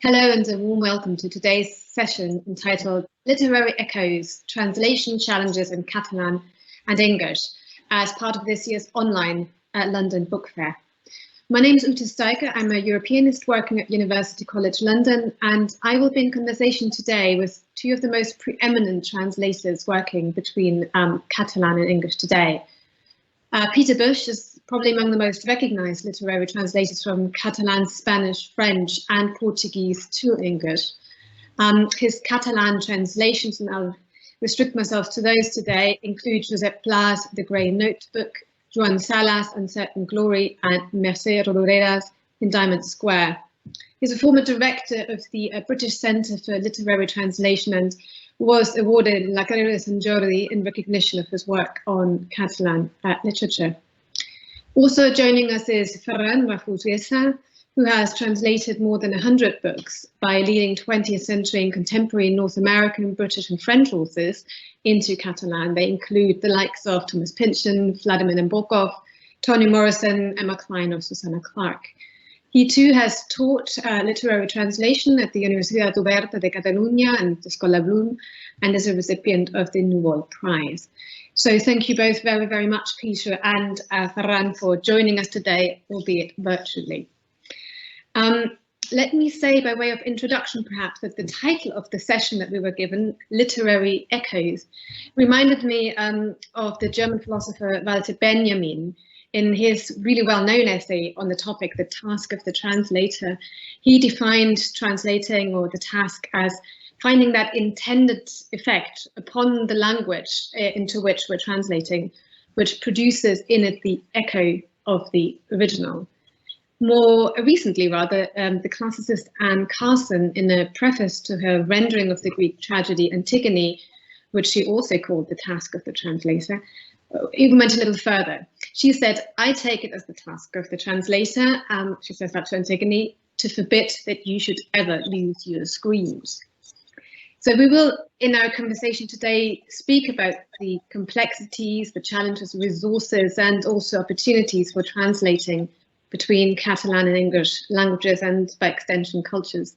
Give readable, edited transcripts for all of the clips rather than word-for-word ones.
Hello and a warm welcome to today's session entitled Literary Echoes, Translation Challenges in Catalan and English as part of this year's online London Book Fair. My name is Ute Steiker. I'm a Europeanist working at University College London, and I will be in conversation today with two of the most preeminent translators working between Catalan and English today. Peter Bush is probably among the most recognized literary translators from Catalan, Spanish, French and Portuguese to English. His Catalan translations, and I'll restrict myself to those today, include Josep Pla's The Grey Notebook, Joan Salas' Uncertain Glory and Mercè Rodoreder's In Diamond Square. He's a former director of the British Centre for Literary Translation and was awarded La Carrera de Sant Jordi in recognition of his work on Catalan literature. Also joining us is Ferran Rafousesa, who has translated more than 100 books by leading 20th century and contemporary North American, British and French authors into Catalan. They include the likes of Thomas Pynchon, Vladimir Nabokov, Toni Morrison, Emma Klein or Susanna Clarke. He too has taught literary translation at the Universidad Oberta de Catalunya and the Escola Bloom, and is a recipient of the Newell Prize. So thank you both very, very much, Peter and Ferran, for joining us today, albeit virtually. Let me say, by way of introduction perhaps, that the title of the session that we were given, Literary Echoes, reminded me of the German philosopher Walter Benjamin. In his really well-known essay on the topic, The Task of the Translator, he defined translating, or the task, as finding that intended effect upon the language into which we're translating, which produces in it the echo of the original. More recently, rather, the classicist Anne Carson, in a preface to her rendering of the Greek tragedy Antigone, which she also called The Task of the Translator, even went a little further. She said, I take it as the task of the translator, she says that to Antigone, to forbid that you should ever lose your screams. So we will, in our conversation today, speak about the complexities, the challenges, resources, and also opportunities for translating between Catalan and English languages and, by extension, cultures.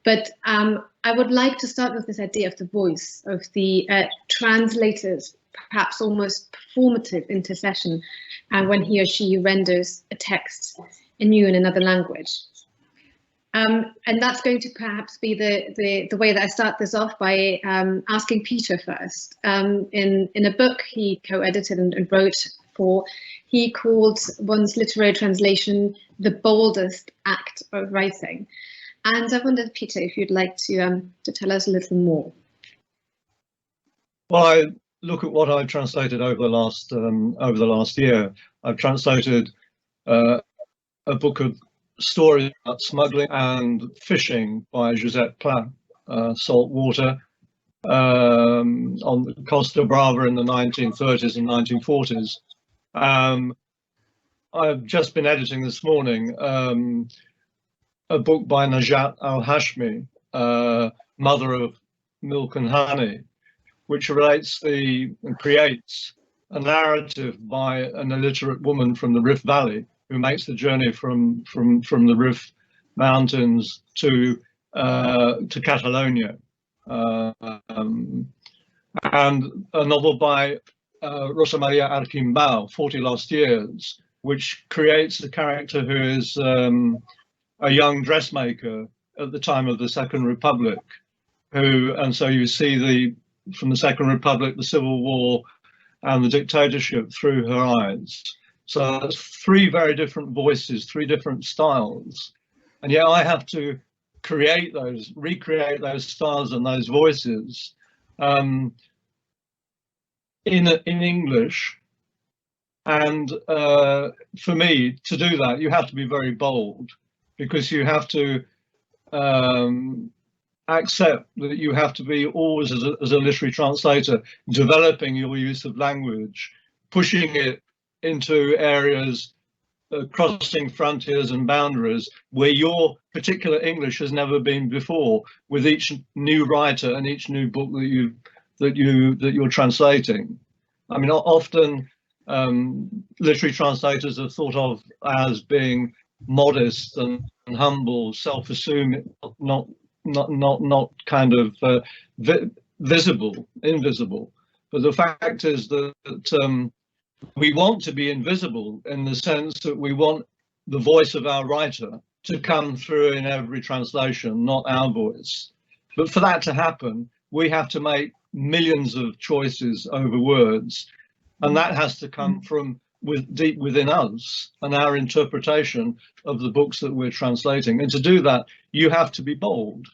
But I would like to start with this idea of the voice of the translator's perhaps almost performative intercession when he or she renders a text anew in another language. And that's going to perhaps be the way that I start this off, by asking Peter first. In a book he co-edited and wrote for, he called one's literary translation the boldest act of writing. And I wondered, Peter, if you'd like to tell us a little more. Well, I look at what I've translated over the last year. I've translated a book of stories about smuggling and fishing by Josep Pla, salt water, on the Costa Brava in the 1930s and 1940s. I've just been editing this morning a book by Najat Al-Hashmi, Mother of Milk and Honey, which relates and creates a narrative by an illiterate woman from the Rif Valley who makes the journey from the Rif Mountains to Catalonia, and a novel by Rosa Maria Arquimbao, 40 Lost Years, which creates a character who is a young dressmaker at the time of the Second Republic, and so you see from the Second Republic, the Civil War and the dictatorship through her eyes. So that's three very different voices, three different styles. And yet I have to recreate those styles and those voices in English. And for me, to do that, you have to be very bold, because you have to accept that you have to be always, as a literary translator, developing your use of language, pushing it into areas, crossing frontiers and boundaries where your particular English has never been before, with each new writer and each new book that you're translating. I mean, often literary translators are thought of as being modest and humble, self-assuming, not kind of invisible. But the fact is that we want to be invisible in the sense that we want the voice of our writer to come through in every translation, not our voice. But for that to happen, we have to make millions of choices over words, and that has to come from deep within us and our interpretation of the books that we're translating. And to do that, you have to be bold.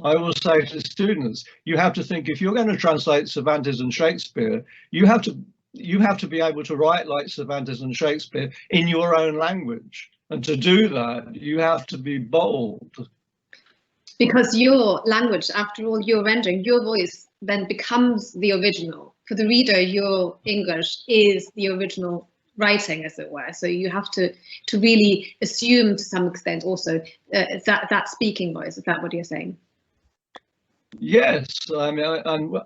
I always say to students, you have to think, if you're going to translate Cervantes and Shakespeare, you have to be able to write like Cervantes and Shakespeare in your own language. And to do that, you have to be bold. Because your language, after all, your rendering, your voice then becomes the original. For the reader, your English is the original writing, as it were. So you have to really assume to some extent also that speaking voice. Is that what you're saying? Yes, I mean,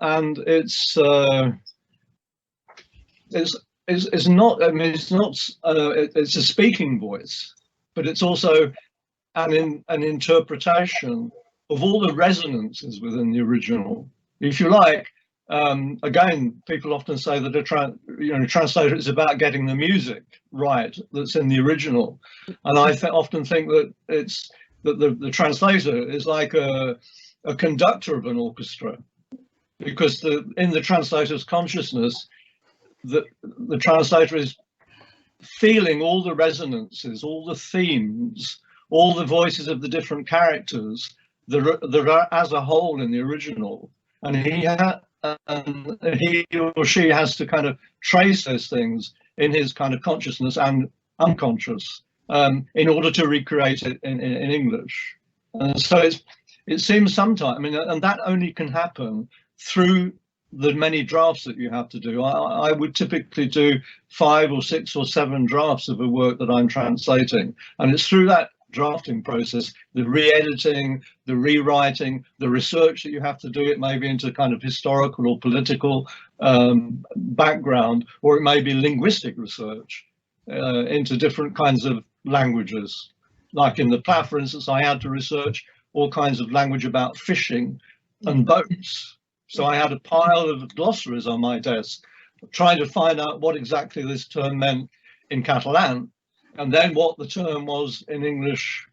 and it's not. I mean, it's not. It's a speaking voice, but it's also an interpretation of all the resonances within the original. If you like, again, people often say that a translator is about getting the music right that's in the original, and I often think that the translator is like a conductor of an orchestra, because in the translator's consciousness, the translator is feeling all the resonances, all the themes, all the voices of the different characters that are as a whole in the original, and he or she has to kind of trace those things in his kind of consciousness and unconscious in order to recreate it in English. And so it seems sometimes, I mean, and that only can happen through the many drafts that you have to do. I would typically do 5 or 6 or 7 drafts of a work that I'm translating, and it's through that drafting process, the re-editing, the rewriting, the research that you have to do. It may be into kind of historical or political background, or it may be linguistic research into different kinds of languages. Like in the Plough, for instance, I had to research all kinds of language about fishing and boats. So I had a pile of glossaries on my desk, trying to find out what exactly this term meant in Catalan, and then what the term was in English,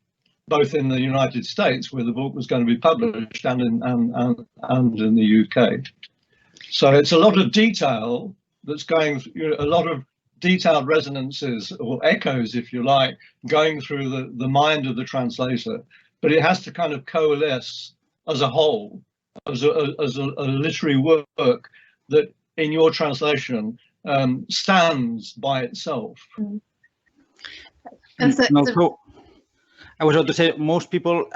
both in the United States, where the book was going to be published, and in the UK. So it's a lot of detail that's going, a lot of detailed resonances or echoes, if you like, going through the mind of the translator, but it has to kind of coalesce as a whole, as a literary work that in your translation stands by itself. And also, I was about to say, most people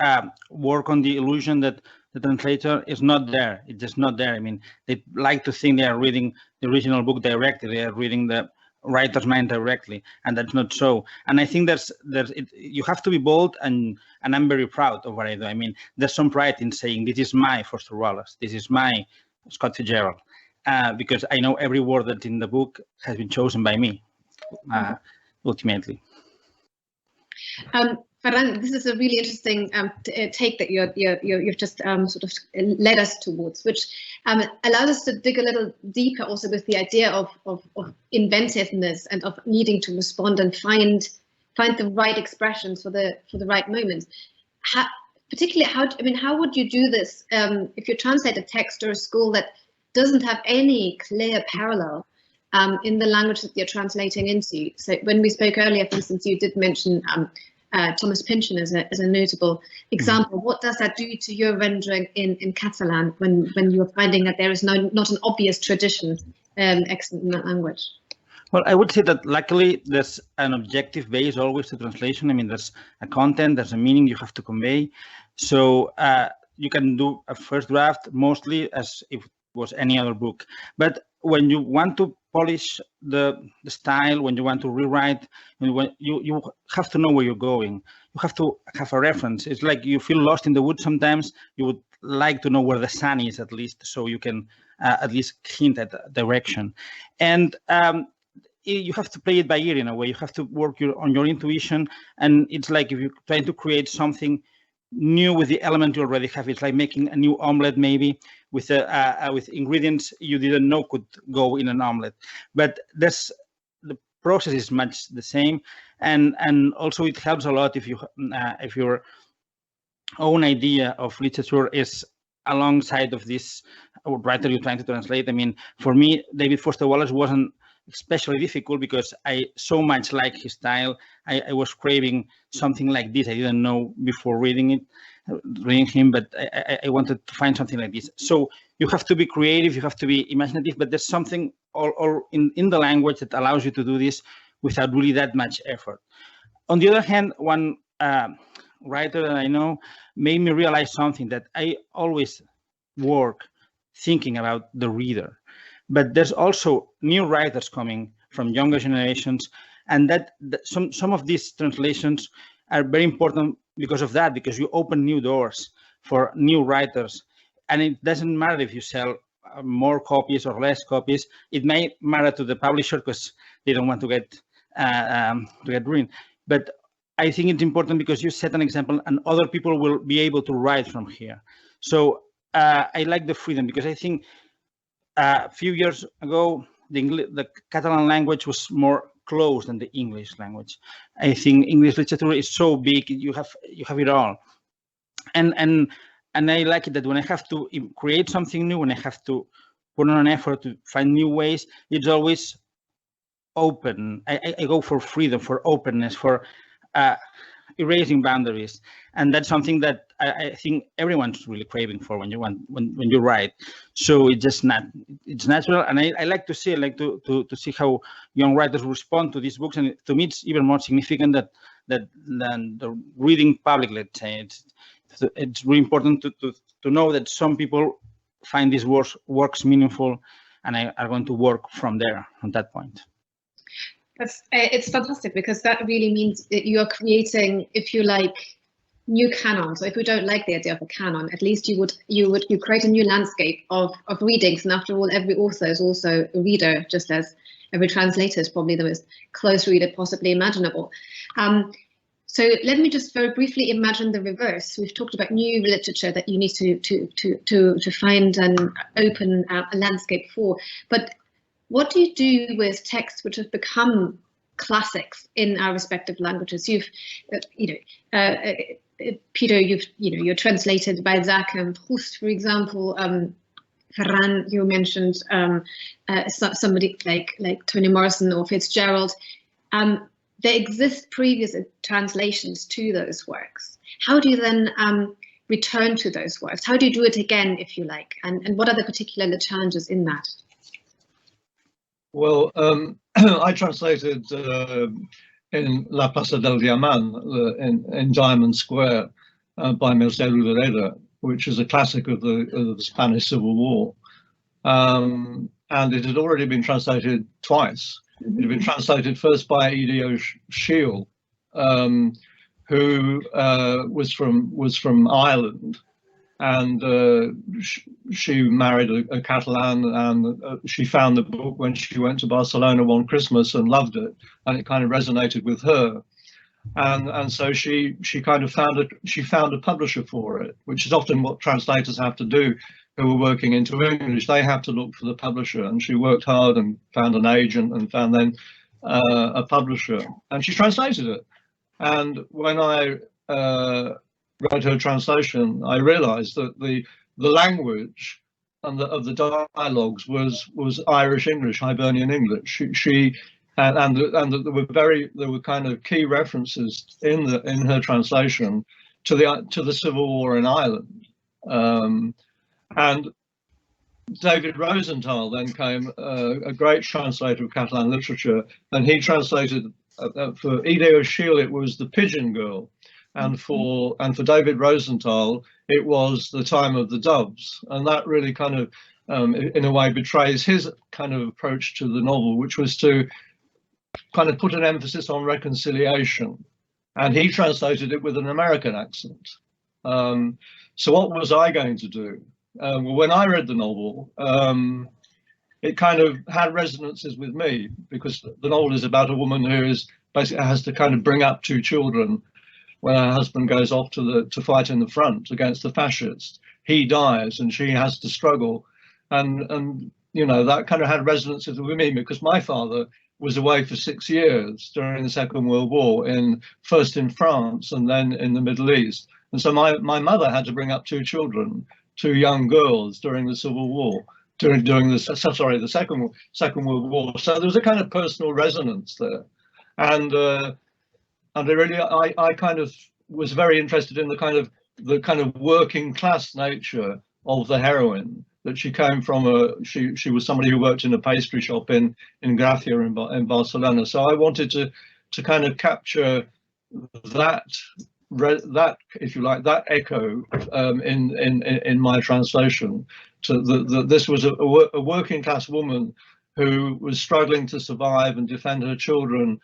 work on the illusion that the translator is not there. It's just not there. I mean, they like to think they are reading the original book directly. They are reading the writer's mind directly, and that's not so. And I think you have to be bold, and I'm very proud of what I do. I mean, there's some pride in saying, this is my Foster Wallace, this is my Scott Fitzgerald, because I know every word that's in the book has been chosen by me, ultimately. Ferran, this is a really interesting take that you've just sort of led us towards, which allows us to dig a little deeper also with the idea of inventiveness and of needing to respond and find the right expressions for the right moment. Particularly, how would you do this if you translate a text or a school that doesn't have any clear parallel in the language that you're translating into? So when we spoke earlier, for instance, you did mention Thomas Pynchon as a notable example. What does that do to your rendering in Catalan when you're finding that there is not an obvious tradition excellent in that language? Well, I would say that luckily there's an objective base always to translation. I mean, there's a content, there's a meaning you have to convey. So you can do a first draft mostly as if it was any other book. But when you want to polish the style, when you want to rewrite, you have to know where you're going. You have to have a reference. It's like you feel lost in the woods sometimes. You would like to know where the sun is, at least, so you can at least hint at direction. And you have to play it by ear in a way. You have to work on your intuition, and it's like if you're trying to create something new with the element you already have. It's like making a new omelette, maybe with ingredients you didn't know could go in an omelette. But the process is much the same, and also it helps a lot if your own idea of literature is alongside of this writer you're trying to translate. I mean, for me, David Foster Wallace wasn't especially difficult because I so much like his style. I was craving something like this. I didn't know before reading him, but I wanted to find something like this. So you have to be creative, you have to be imaginative, but there's something all in the language that allows you to do this without really that much effort. On the other hand, one writer that I know made me realize something, that I always work thinking about the reader. But there's also new writers coming from younger generations, and that some of these translations are very important because of that, because you open new doors for new writers. And it doesn't matter if you sell more copies or less copies. It may matter to the publisher because they don't want to get ruined. But I think it's important because you set an example and other people will be able to write from here. So I like the freedom, because I think a few years ago, the Catalan language was more closed than the English language. I think English literature is so big; you have it all, and I like it that when I have to create something new, when I have to put on an effort to find new ways, it's always open. I go for freedom, for openness, for erasing boundaries, and that's something that I think everyone's really craving for when you write. So it's natural, and I like to see to see how young writers respond to these books, and to me it's even more significant than the reading public. Let's say it's really important to know that some people find these works meaningful, and are going to work from there on that point. It's fantastic, because that really means that you are creating, if you like, new canons. So if we don't like the idea of a canon, at least you create a new landscape of readings. And after all, every author is also a reader, just as every translator is probably the most close reader possibly imaginable. So let me just very briefly imagine the reverse. We've talked about new literature that you need to find and open a landscape for, but what do you do with texts which have become classics in our respective languages? You've, Peter, you're translated Balzac and Proust, for example. Ferran, you mentioned somebody like Toni Morrison or Fitzgerald. There exist previous translations to those works. How do you then return to those works? How do you do it again, if you like? And what are the particular challenges in that? Well, I translated in La Plaza del Diamant, in Diamond Square, by Mircea Rodoreda, which is a classic of the Spanish Civil War. And it had already been translated twice. It had been translated first by Edio Schiele, who was from Ireland. And she married a Catalan, and she found the book when she went to Barcelona one Christmas and loved it, and it kind of resonated with her. And so she kind of found a publisher for it, which is often what translators have to do who are working into English. They have to look for the publisher, and she worked hard and found an agent and found then a publisher, and she translated it. And when I wrote her translation, I realized that the language and of the dialogues was Irish English, Hibernian English. And there were kind of key references in her translation to the Civil War in Ireland. And David Rosenthal then came, a great translator of Catalan literature, and he translated for Edio Schiele it was The Pigeon Girl. And for David Rosenthal, it was The Time of the Doves, and that really kind of, in a way, betrays his kind of approach to the novel, which was to kind of put an emphasis on reconciliation. And he translated it with an American accent. So what was I going to do? Well, when I read the novel, it kind of had resonances with me, because the novel is about a woman who is basically has to kind of bring up two children when her husband goes off to fight in the front against the fascists. He dies and she has to struggle, and you know, that kind of had resonances with me, because my father was away for 6 years during the Second World War, first in France and then in the Middle East. And so my mother had to bring up two children, two young girls, during the Civil War, during the Second World War. So there was a kind of personal resonance there, and I kind of was very interested in the kind of working class nature of the heroine. That she came from she was somebody who worked in a pastry shop in Gracia in Barcelona. So I wanted to kind of capture that, if you like, that echo in my translation. This was a working class woman who was struggling to survive and defend her children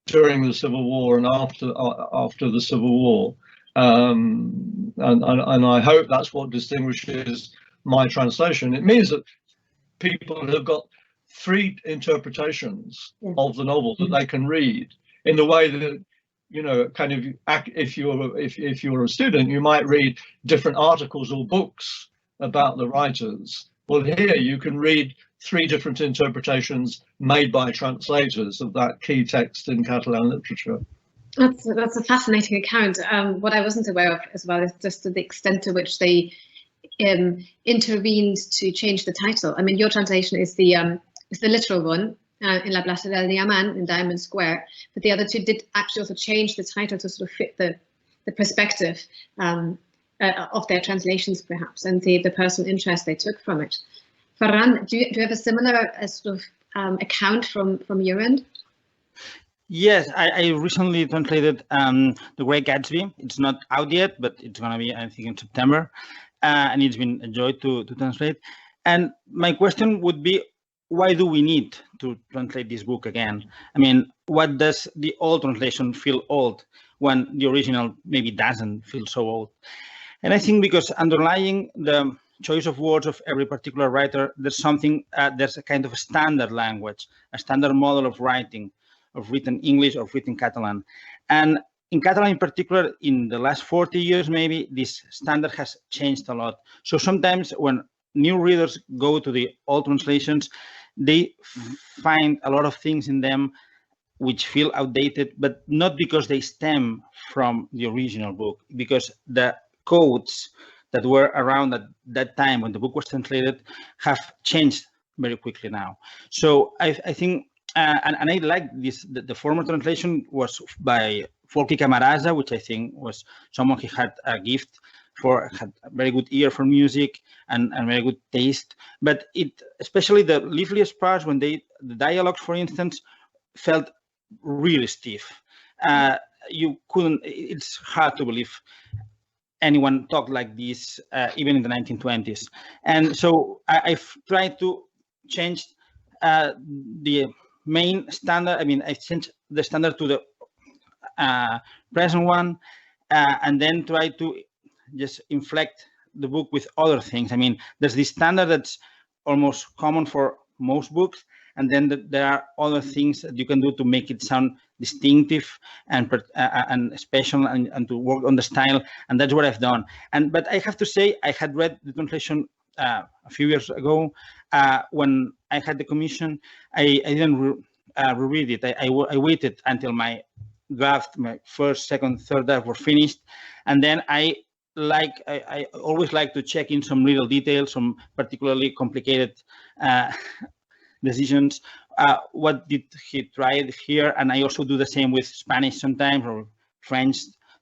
during the Civil War and after the Civil War, and I hope that's what distinguishes my translation. It means that people have got three interpretations of the novel that they can read, in the way that, you know, kind of, if you're a student, you might read different articles or books about the writers. Well, here you can read three different interpretations made by translators of that key text in Catalan literature. That's a fascinating account. What I wasn't aware of as well is just the extent to which they intervened to change the title. I mean, your translation is the literal one, in La Plaza del Diamant, in Diamond Square, but the other two did actually also change the title to sort of fit the perspective of their translations, perhaps, and the personal interest they took from it. Ferran, do you have a similar sort of account from your end? Yes, I recently translated The Great Gatsby. It's not out yet, but it's going to be, I think, in September. And it's been a joy to translate. And my question would be, why do we need to translate this book again? I mean, what does the old translation feel old when the original maybe doesn't feel so old? And I think because underlying the choice of words of every particular writer, there's something, there's a kind of a standard language, a standard model of writing, of written English or written Catalan. And in Catalan in particular, in the last 40 years, maybe this standard has changed a lot. So sometimes when new readers go to the old translations, they find a lot of things in them which feel outdated, but not because they stem from the original book, because the codes that were around at that time when the book was translated have changed very quickly now. So I think, and I like this, the former translation was by Folky Camarasa, which I think was someone who had a gift for, had a very good ear for music and very good taste. But it, especially the liveliest parts, when the dialogues, for instance, felt really stiff. You couldn't, it's hard to believe anyone talked like this, even in the 1920s. And so I've tried to change the main standard. I mean, I changed the standard to the present one, and then try to just inflect the book with other things. I mean, there's this standard that's almost common for most books, and then there are other things that you can do to make it sound distinctive and special, and to work on the style, and that's what I've done. But I have to say, I had read the translation a few years ago when I had the commission. I didn't reread it. I waited until my draft, my first, second, third draft were finished, and then I always like to check in some little details, some particularly complicated decisions. What did he try here? And I also do the same with Spanish sometimes, or French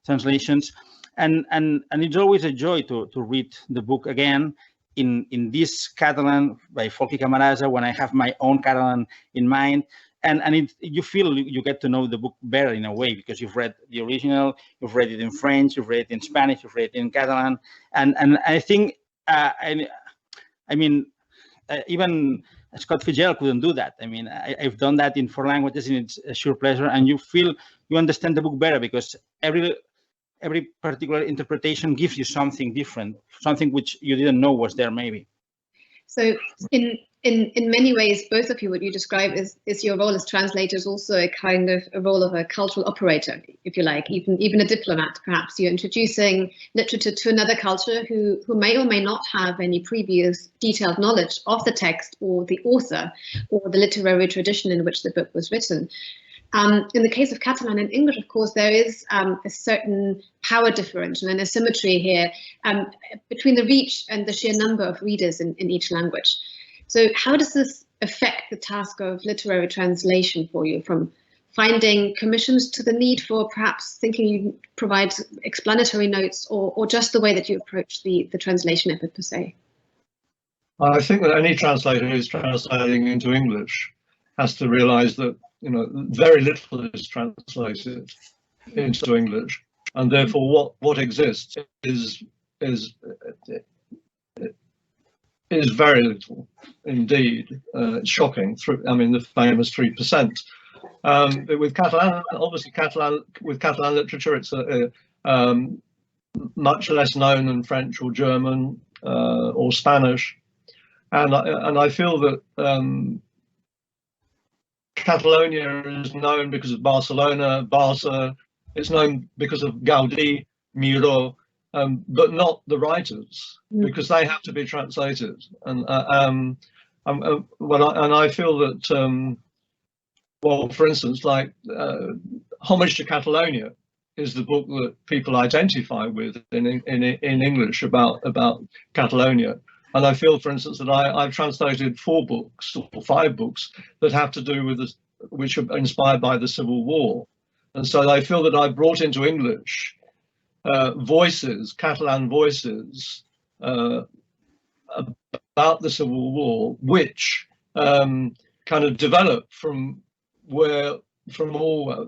translations. And it's always a joy to read the book again in this Catalan by Folky Camarasa, when I have my own Catalan in mind. And you feel you get to know the book better in a way, because you've read the original, you've read it in French, you've read it in Spanish, you've read it in Catalan. And I think, I mean, even Scott Fitzgerald couldn't do that. I mean, I've done that in 4 languages, and it's a sure pleasure. And you feel you understand the book better, because every particular interpretation gives you something different, something which you didn't know was there, maybe. So in in many ways, both of you, what you describe is your role as translators, also a kind of a role of a cultural operator, if you like, even a diplomat. Perhaps you're introducing literature to another culture who may or may not have any previous detailed knowledge of the text or the author or the literary tradition in which the book was written. In the case of Catalan and English, of course, there is a certain power differential and asymmetry here between the reach and the sheer number of readers in each language. So how does this affect the task of literary translation for you, from finding commissions to the need for perhaps thinking you provide explanatory notes, or just the way that you approach the translation effort per se? I think that any translator who's translating into English has to realize that, you know, very little is translated into English, and therefore what exists is very little indeed. It's shocking. I mean, the famous 3%. With Catalan, obviously, with Catalan literature, it's much less known than French or German or Spanish, and I feel that Catalonia is known because of Barcelona, Barça. It's known because of Gaudí, Miró, but not the writers, because they have to be translated. And I feel that, well, for instance, like Homage to Catalonia is the book that people identify with in English about Catalonia. And I feel, for instance, that I've translated 4 books or 5 books that have to do with which are inspired by the Civil War. And so I feel that I brought into English voices, Catalan voices about the Civil War, which kind of develop from all,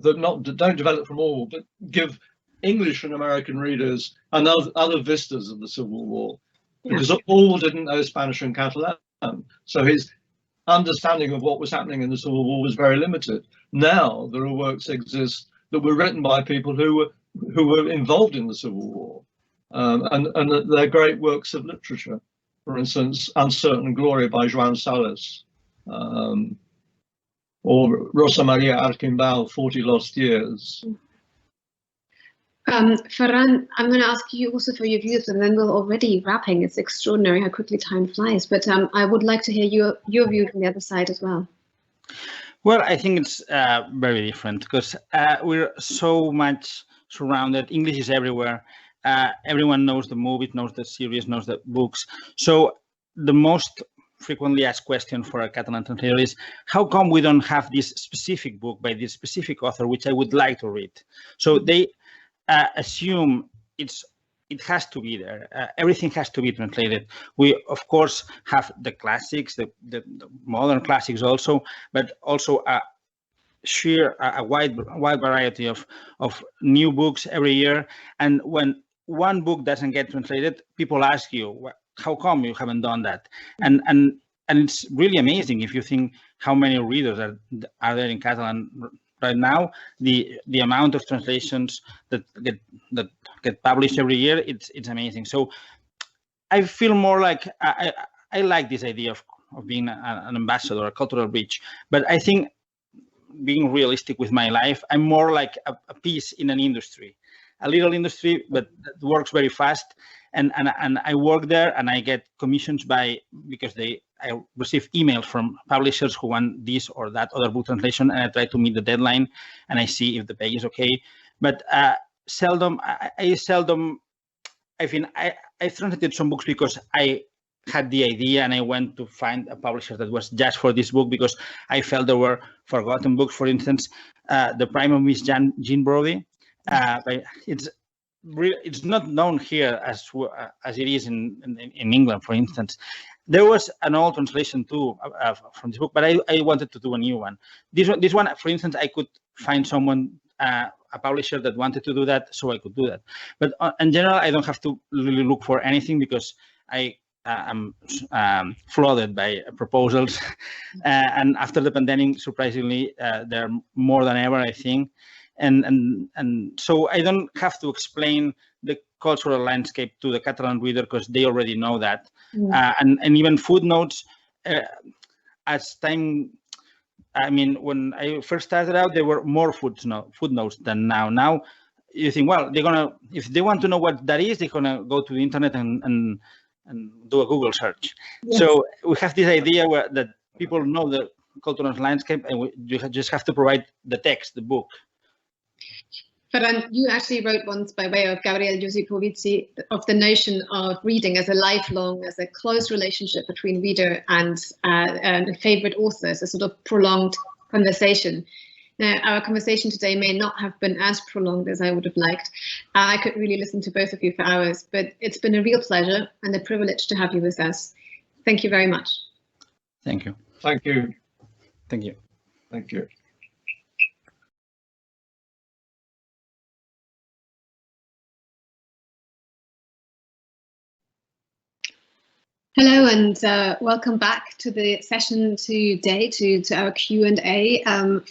that don't develop from all, but give English and American readers and other vistas of the Civil War. Because all didn't know Spanish and Catalan, so his understanding of what was happening in the Civil War was very limited. Now there are works exist that were written by people who were involved in the Civil War, and they're great works of literature. For instance, Uncertain Glory by Joan Salas, or Rosa Maria Arquimbao, 40 Lost Years. Ferran, I'm going to ask you also for your views, and then we're already wrapping. It's extraordinary how quickly time flies, but I would like to hear your view from the other side as well. Well, I think it's very different, because we're so much surrounded. English is everywhere. Everyone knows the movies, knows the series, knows the books. So the most frequently asked question for a Catalan translator is, how come we don't have this specific book by this specific author, which I would like to read? So they assume it has to be there. Everything has to be translated. We, of course, have the classics, the modern classics also, but also a wide variety of new books every year. And when one book doesn't get translated, people ask you, how come you haven't done that? And it's really amazing if you think how many readers are there in Catalan right now. The amount of translations that get published every year, it's amazing. So I feel more like I like this idea of being an ambassador, a cultural bridge. But I think, being realistic with my life, I'm more like a piece in an industry, a little industry, but that works very fast. And I work there, and I get commissions because I receive emails from publishers who want this or that other book translation, and I try to meet the deadline, and I see if the page is okay. But seldom, I translated some books because I had the idea, and I went to find a publisher that was just for this book, because I felt there were forgotten books. For instance, The Prime of Miss Jean Brodie. It's not known here as it is in England, for instance. There was an old translation too from this book, but I wanted to do a new one. This one, for instance, I could find someone, a publisher that wanted to do that, so I could do that. But in general, I don't have to really look for anything, because I am flooded by proposals. And after the pandemic, surprisingly, there are more than ever, I think. And so I don't have to explain the cultural landscape to the Catalan reader, because they already know that. And even footnotes, as time, I mean, when I first started out, there were more footnotes than now. Now you think, well, they're gonna, if they want to know what that is, they're gonna go to the internet and do a Google search. Yes. So we have this idea that people know the cultural landscape, and you just have to provide the text, the book. Ferran, you actually wrote once by way of Gabriel Josipovici of the notion of reading as a lifelong, as a close relationship between reader and a favorite author, a sort of prolonged conversation. Now, our conversation today may not have been as prolonged as I would have liked. I could really listen to both of you for hours, but it's been a real pleasure and a privilege to have you with us. Thank you very much. Thank you. Thank you. Thank you. Thank you. Hello and welcome back to the session today, to our Q&A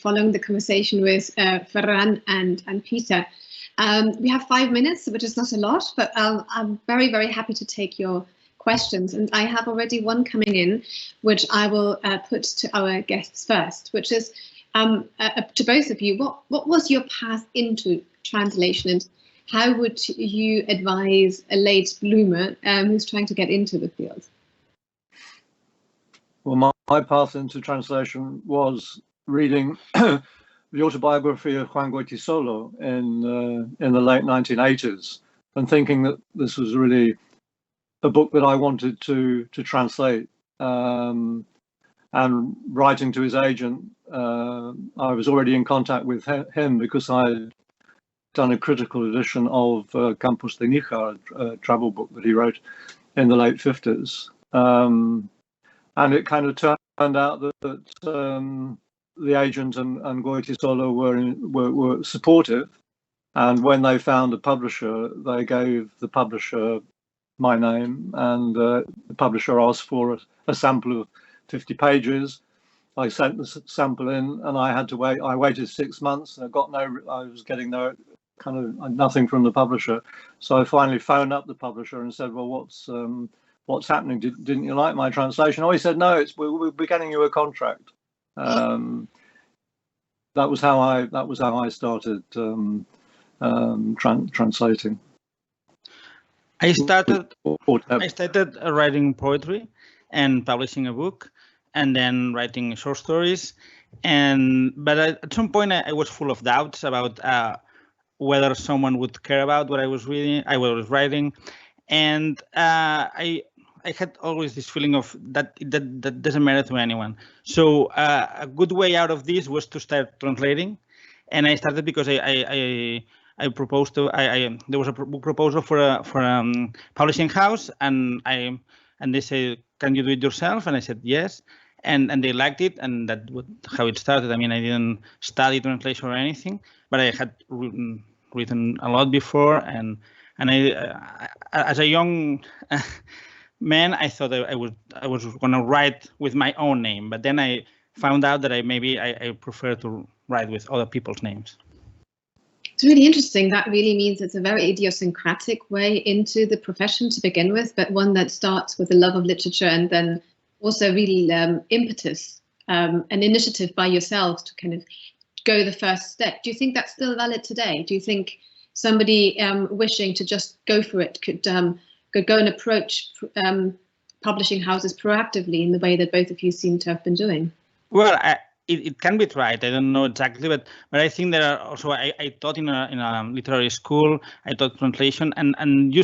following the conversation with Ferran and Peter. We have 5 minutes, which is not a lot, but I'm very, very happy to take your questions. And I have already one coming in, which I will put to our guests first, which is to both of you, what was your path into translation, and how would you advise a late bloomer who's trying to get into the field? Well, my path into translation was reading the autobiography of Juan Goytisolo in the late 1980s, and thinking that this was really a book that I wanted to translate. And writing to his agent, I was already in contact with him because I had done a critical edition of Campos de Níjar, a travel book that he wrote in the late 50s. And it kind of turned out that the agent and Goytisolo were supportive. And when they found a publisher, they gave the publisher my name, and the publisher asked for a sample of 50 pages. I sent the sample in, and I had to wait. I waited 6 months, and I was getting no kind of nothing from the publisher. So I finally phoned up the publisher and said, "Well, what's happening? Didn't you like my translation?" Oh, he said, "No, we'll be getting you a contract." That was how I started translating. I started writing poetry and publishing a book, and then writing short stories. But at some point, I was full of doubts about whether someone would care about what I was writing, and I had always this feeling of that doesn't matter to anyone. So a good way out of this was to start translating, and I started because I proposed to there was a book proposal for a publishing house, and they said, "Can you do it yourself?" And I said yes, and they liked it, and that was how it started. I mean, I didn't study translation or anything, but I had written a lot before, and I as a young man, I thought I was going to write with my own name, but then I found out that I prefer to write with other people's names. It's really interesting. That really means it's a very idiosyncratic way into the profession to begin with, but one that starts with a love of literature and then also really impetus, an initiative by yourselves to kind of go the first step. Do you think that's still valid today? Do you think somebody wishing to just go for it could go and approach publishing houses proactively in the way that both of you seem to have been doing? Well, it can be tried. I don't know exactly, but I think there are also. I taught in a literary school. I taught translation, and you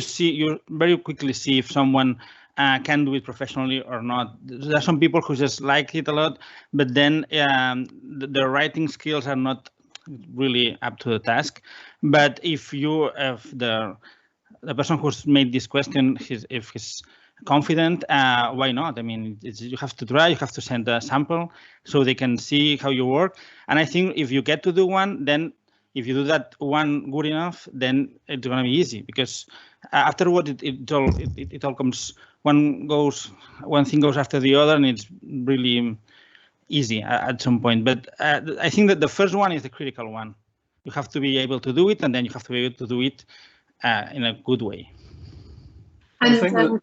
very quickly see if someone can do it professionally or not. There are some people who just like it a lot, but then their writing skills are not really up to the task. But if the person who's made this question, if he's confident, why not? I mean, you have to try, you have to send a sample so they can see how you work. And I think if you get to do one, then if you do that one good enough, then it's going to be easy, because afterward it all comes, one thing goes after the other, and it's really easy at some point. But I think that the first one is the critical one. You have to be able to do it, and then you have to be able to do it in a good way. And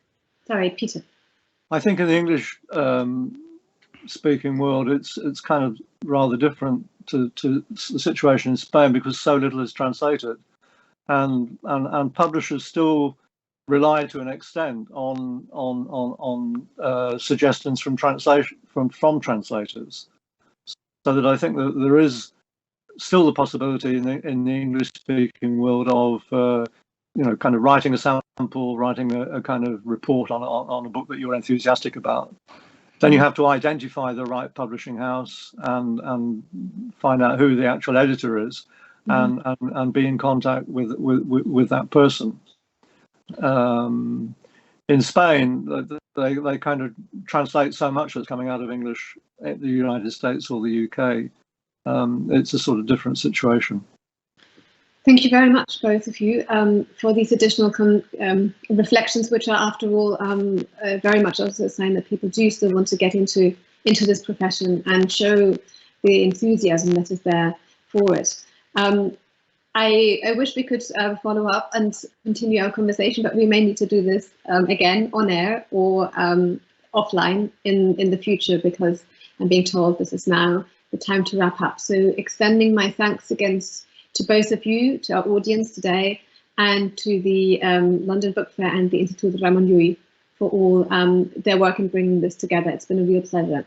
sorry, Peter. I think in the English speaking world, it's kind of rather different to the situation in Spain, because so little is translated, and publishers still rely to an extent on suggestions from translation from translators, so that I think that there is still the possibility in the English speaking world of kind of writing a sample, writing a kind of report on a book that you're enthusiastic about. Then you have to identify the right publishing house and find out who the actual editor is, and be in contact with that person. In Spain, they kind of translate so much that's coming out of English in the United States or the UK. It's a sort of different situation. Thank you very much, both of you, for these additional reflections, which are, after all, very much also a sign that people do still want to get into this profession and show the enthusiasm that is there for it. I wish we could follow up and continue our conversation, but we may need to do this again on air or offline in the future, because I'm being told this is now the time to wrap up. So extending my thanks again to both of you, to our audience today, and to the London Book Fair and the Institut Ramon Llull for all their work in bringing this together. It's been a real pleasure.